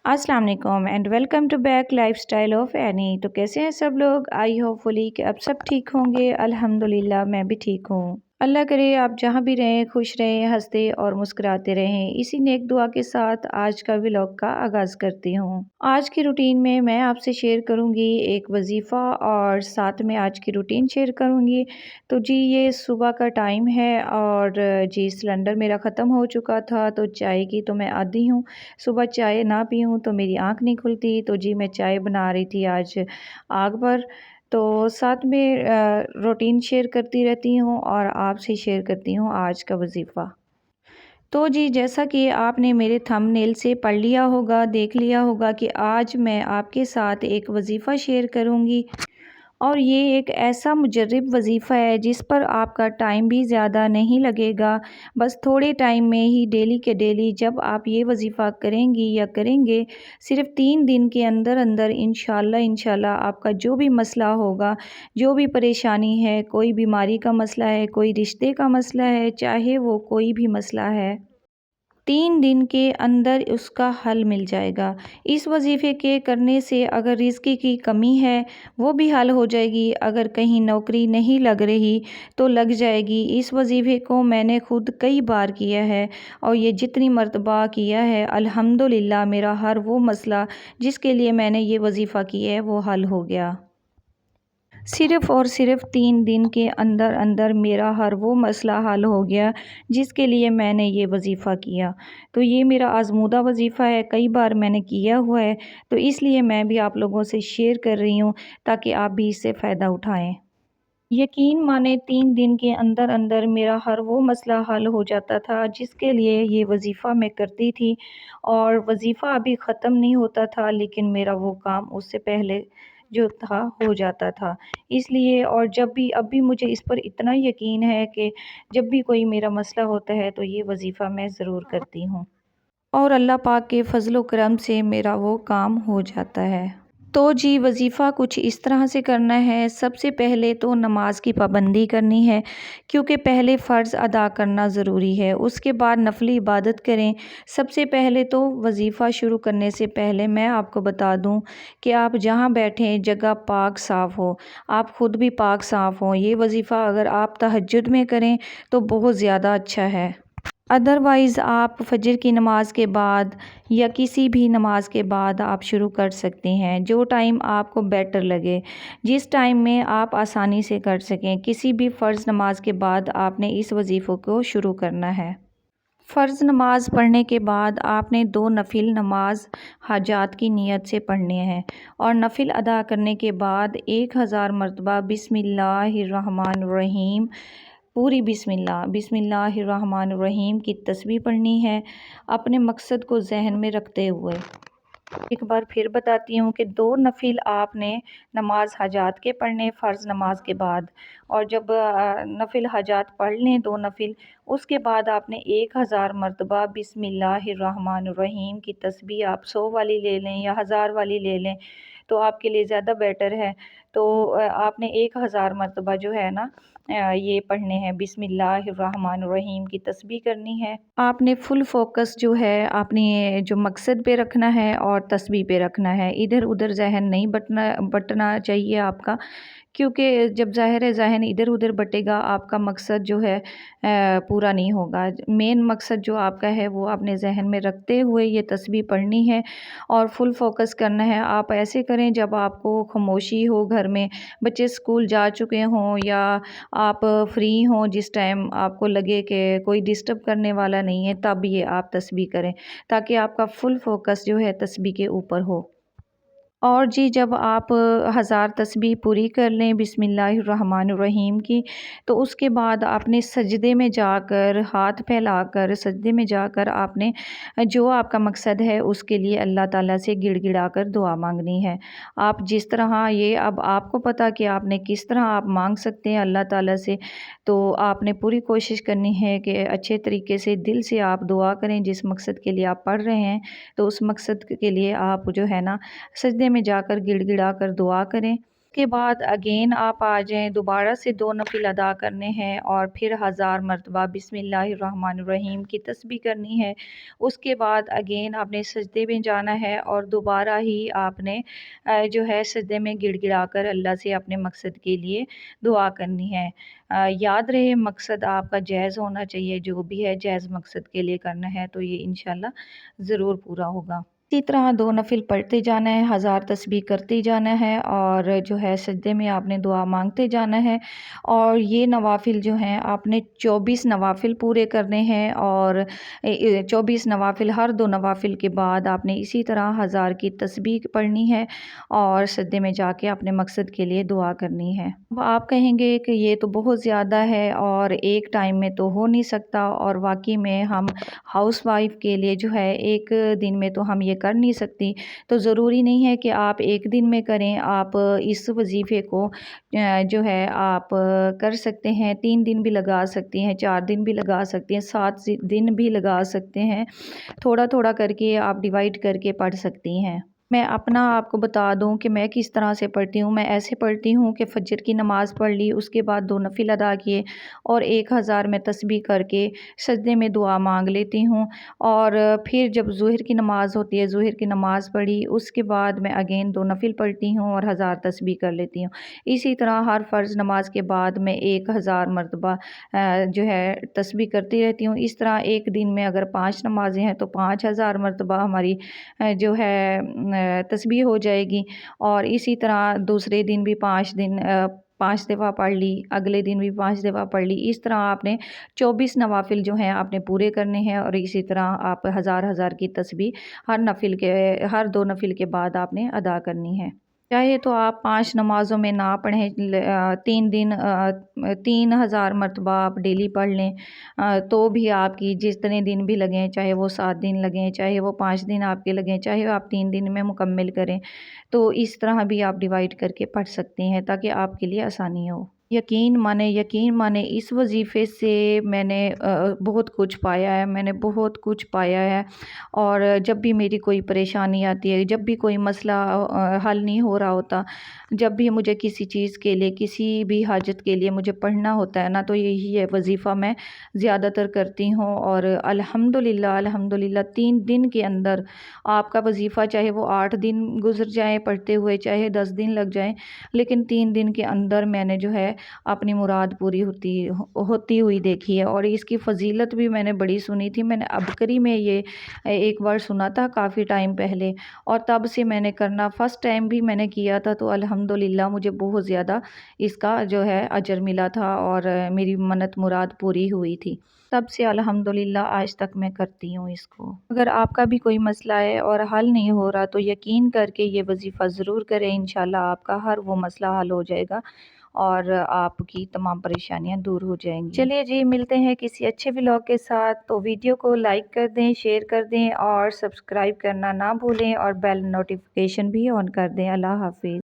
अस्सलाम वालेकुम and welcome to back lifestyle of Annie. तो कैसे हैं सब लोग? आई होपफुली कि अब सब ठीक होंगे। अल्हम्दुलिल्लाह मैं भी ठीक हूँ। अल्लाह करे आप जहाँ भी रहें खुश रहें, हंसते और मुस्कुराते रहें। इसी नेक दुआ के साथ आज का व्लॉग का आगाज़ करती हूँ। आज की रूटीन में मैं आपसे शेयर करूँगी एक वजीफ़ा और साथ में आज की रूटीन शेयर करूँगी। तो जी ये सुबह का टाइम है और जी सिलेंडर मेरा ख़त्म हो चुका था, तो चाय की तो मैं आदी हूँ। सुबह चाय ना पीऊँ तो मेरी आँख नहीं खुलती। तो जी मैं चाय बना रही थी आज आग पर। तो साथ में रूटीन शेयर करती रहती हूँ और आपसे शेयर करती हूँ आज का वजीफ़ा। तो जी जैसा कि आपने मेरे थंबनेल से पढ़ लिया होगा, देख लिया होगा कि आज मैं आपके साथ एक वजीफ़ा शेयर करूँगी और ये एक ऐसा मुजर्रब वजीफ़ा है जिस पर आपका टाइम भी ज़्यादा नहीं लगेगा। बस थोड़े टाइम में ही डेली के डेली जब आप ये वजीफ़ा करेंगी या करेंगे, सिर्फ़ 3 दिन के अंदर अंदर इंशाल्लाह आपका जो भी मसला होगा, जो भी परेशानी है, कोई बीमारी का मसला है, कोई रिश्ते का मसला है, चाहे वो कोई भी मसला है, 3 दिन के अंदर उसका हल मिल जाएगा। इस वजीफ़े के करने से अगर रिज़्क़ की कमी है वो भी हल हो जाएगी, अगर कहीं नौकरी नहीं लग रही तो लग जाएगी। इस वजीफ़े को मैंने खुद कई बार किया है और ये जितनी मर्तबा किया है अल्हम्दुलिल्लाह मेरा हर वो मसला जिसके लिए मैंने ये वजीफ़ा किया है वो हल हो गया। सिर्फ़ और सिर्फ़ 3 दिन के अंदर अंदर मेरा हर वो मसला हल हो गया जिसके लिए मैंने ये वजीफ़ा किया। तो ये मेरा आज़मूदा वजीफ़ा है, कई बार मैंने किया हुआ है, तो इसलिए मैं भी आप लोगों से शेयर कर रही हूँ ताकि आप भी इससे फ़ायदा उठाएँ। यकीन माने 3 दिन के अंदर अंदर मेरा हर वो मसला हल हो जाता था जिसके लिए ये वजीफ़ा मैं करती थी और वजीफ़ा अभी ख़त्म नहीं होता था लेकिन मेरा वो काम उससे पहले जो था हो जाता था। इसलिए और जब भी अब भी मुझे इस पर इतना यकीन है कि जब भी कोई मेरा मसला होता है तो ये वजीफ़ा मैं ज़रूर करती हूँ और अल्लाह पाक के फ़ज़ल व करम से मेरा वो काम हो जाता है। तो जी वजीफ़ा कुछ इस तरह से करना है। सबसे पहले तो नमाज की पाबंदी करनी है क्योंकि पहले फ़र्ज़ अदा करना ज़रूरी है, उसके बाद नफली इबादत करें। सबसे पहले तो वजीफ़ा शुरू करने से पहले मैं आपको बता दूं कि आप जहां बैठें जगह पाक साफ़ हो, आप ख़ुद भी पाक साफ़ हों। ये वजीफ़ा अगर आप तहज्जुद में करें तो बहुत ज़्यादा अच्छा है। अदरवाइज़ आप फ़जर की नमाज़ के बाद या किसी भी नमाज के बाद आप शुरू कर सकते हैं, जो टाइम आपको बेटर लगे, जिस टाइम में आप आसानी से कर सकें। किसी भी फ़र्ज़ नमाज के बाद आपने इस वजीफ़े को शुरू करना है। फ़र्ज़ नमाज पढ़ने के बाद आपने 2 नफिल नमाज हाजात की नीयत से पढ़ने हैं और नफिल अदा करने के बाद 1000 मरतबा बिस्मिल्लाहिर्रहमानिर्रहीम पूरी बिस्मिल्लाहिर्रहमानिर्रहीम की तस्बीह पढ़नी है अपने मकसद को जहन में रखते हुए। एक बार फिर बताती हूँ कि 2 नफिल आपने नमाज हजात के पढ़ने फ़र्ज़ नमाज के बाद, और जब नफिल हजात पढ़ लें 2 नफिल, उसके बाद आपने 1000 मरतबा बिस्मिल्लाहिर्रहमानिर्रहीम की तस्बीह आप 100 वाली ले लें या 1000 वाली ले लें तो आपके लिए ज़्यादा बेटर है। तो आपने 1000 मरतबा जो है ना ये पढ़ने हैं, बिस्मिल्लाहिर्रहमानिर्रहीम की तस्बीह करनी है। आपने फुल फोकस जो है अपने जो मकसद पे रखना है और तस्बीह पे रखना है, इधर उधर जहन नहीं बटना चाहिए आपका, क्योंकि जब ज़ाहिर है ज़हन इधर उधर बटेगा आपका मकसद जो है पूरा नहीं होगा। मेन मकसद जो आपका है वो अपने जहन में रखते हुए ये तस्बीह पढ़नी है और फुल फोकस करना है। आप ऐसे करें जब आपको खामोशी हो, घर में बच्चे स्कूल जा चुके हों या आप फ्री हों, जिस टाइम आपको लगे कि कोई डिस्टर्ब करने वाला नहीं है, तब ये आप तस्बीह करें ताकि आपका फुल फोकस जो है तस्बीह के ऊपर हो। और जी जब आप 1000 तस्बीह पूरी कर लें बिस्मिल्लाहिर्रहमानिर्रहीम की, तो उसके बाद आपने सजदे में जाकर हाथ फैलाकर सजदे में जाकर आपने जो आपका मकसद है उसके लिए अल्लाह ताला से गिड़गिड़ा कर दुआ मांगनी है। आप जिस तरह ये अब आपको पता कि आपने किस तरह आप मांग सकते हैं अल्लाह ताला से, तो आपने पूरी कोशिश करनी है कि अच्छे तरीके से दिल से आप दुआ करें जिस मकसद के लिए आप पढ़ रहे हैं। तो उस मकसद के लिए आप जो है ना सजदे में जाकर गिड़गिड़ा कर दुआ करें کے بعد اگین آپ آ جائیں، دوبارہ سے 2 نفل ادا کرنے ہیں اور پھر 1000 مرتبہ بسم اللہ الرحمن الرحیم کی تسبیح کرنی ہے۔ اس کے بعد اگین آپ نے سجدے میں جانا ہے اور دوبارہ ہی آپ نے جو ہے سجدے میں گڑ گڑا کر اللہ سے اپنے مقصد کے لیے دعا کرنی ہے۔ یاد رہے مقصد آپ کا جائز ہونا چاہیے، جو بھی ہے جائز مقصد کے لیے کرنا ہے تو یہ انشاءاللہ ضرور پورا ہوگا۔ اسی طرح 2 نفل پڑھتے جانا ہے، 1000 تسبیح کرتے جانا ہے اور جو ہے سجدے میں آپ نے دعا مانگتے جانا ہے۔ اور یہ نوافل جو ہیں آپ نے 24 نوافل پورے کرنے ہیں اور 24 نوافل، ہر 2 نوافل کے بعد آپ نے اسی طرح 1000 کی تسبیح پڑھنی ہے اور سجدے میں جا کے اپنے مقصد کے لیے دعا کرنی ہے۔ اب آپ کہیں گے کہ یہ تو بہت زیادہ ہے اور ایک ٹائم میں تو ہو نہیں سکتا، اور واقعی میں ہم ہاؤس وائف کے لیے جو ہے ایک دن میں تو ہم یہ کر نہیں سکتی، تو ضروری نہیں ہے کہ آپ ایک دن میں کریں۔ آپ اس وظیفے کو جو ہے آپ کر سکتے ہیں، 3 دن بھی لگا سکتی ہیں، 4 دن بھی لگا سکتی ہیں، 7 دن بھی لگا سکتے ہیں، تھوڑا تھوڑا کر کے آپ ڈیوائڈ کر کے پڑھ سکتی ہیں۔ میں اپنا آپ کو بتا دوں کہ میں کس طرح سے پڑھتی ہوں۔ میں ایسے پڑھتی ہوں کہ فجر کی نماز پڑھ لی، اس کے بعد 2 نفل ادا کیے اور 1000 میں تسبیح کر کے سجدے میں دعا مانگ لیتی ہوں، اور پھر جب ظہر کی نماز ہوتی ہے ظہر کی نماز پڑھی، اس کے بعد میں اگین 2 نفل پڑھتی ہوں اور 1000 تسبیح کر لیتی ہوں۔ اسی طرح ہر فرض نماز کے بعد میں 1000 مرتبہ جو ہے تسبیح کرتی رہتی ہوں۔ اس طرح ایک دن میں اگر 5 نمازیں ہیں تو 5000 مرتبہ ہماری جو ہے تسبیح ہو جائے گی، اور اسی طرح دوسرے دن بھی 5 دفعہ پڑھ لی، اگلے دن بھی 5 دفعہ پڑھ لی۔ اس طرح آپ نے 24 نوافل جو ہیں آپ نے پورے کرنے ہیں، اور اسی طرح آپ 1000 کی تسبیح ہر 2 نفل کے بعد آپ نے ادا کرنی ہے۔ چاہے تو آپ 5 نمازوں میں نہ پڑھیں، 3000 مرتبہ آپ ڈیلی پڑھ لیں، تو بھی آپ کی جتنے دن بھی لگیں، چاہے وہ 7 دن لگیں، چاہے وہ 5 دن آپ کے لگیں، چاہے آپ 3 دن میں مکمل کریں، تو اس طرح بھی آپ ڈیوائڈ کر کے پڑھ سکتے ہیں تاکہ آپ کے لیے آسانی ہو۔ یقین مانے اس وظیفے سے میں نے بہت کچھ پایا ہے، میں نے بہت کچھ پایا ہے، اور جب بھی میری کوئی پریشانی آتی ہے، جب بھی کوئی مسئلہ حل نہیں ہو رہا ہوتا، جب بھی مجھے کسی چیز کے لیے، کسی بھی حاجت کے لیے مجھے پڑھنا ہوتا ہے نا، تو یہی ہے وظیفہ میں زیادہ تر کرتی ہوں، اور الحمدللہ 3 دن کے اندر آپ کا وظیفہ چاہے وہ 8 دن گزر جائیں پڑھتے ہوئے، چاہے 10 دن لگ جائیں، لیکن 3 دن کے اندر میں نے جو ہے اپنی مراد پوری ہوتی ہوئی دیکھی ہے۔ اور اس کی فضیلت بھی میں نے بڑی سنی تھی، میں نے ابکری میں یہ ایک بار سنا تھا کافی ٹائم پہلے، اور تب سے میں نے کرنا، فرسٹ ٹائم بھی میں نے کیا تھا تو الحمدللہ مجھے بہت زیادہ اس کا جو ہے اجر ملا تھا، اور میری منت مراد پوری ہوئی تھی، تب سے الحمدللہ آج تک میں کرتی ہوں اس کو۔ اگر آپ کا بھی کوئی مسئلہ ہے اور حل نہیں ہو رہا تو یقین کر کے یہ وظیفہ ضرور کریں، انشاءاللہ آپ کا ہر وہ مسئلہ حل ہو جائے گا اور آپ کی تمام پریشانیاں دور ہو جائیں گی۔ چلیے جی، ملتے ہیں کسی اچھے ولاگ کے ساتھ، تو ویڈیو کو لائک کر دیں، شیئر کر دیں اور سبسکرائب کرنا نہ بھولیں، اور بیل نوٹیفیکیشن بھی آن کر دیں۔ اللہ حافظ۔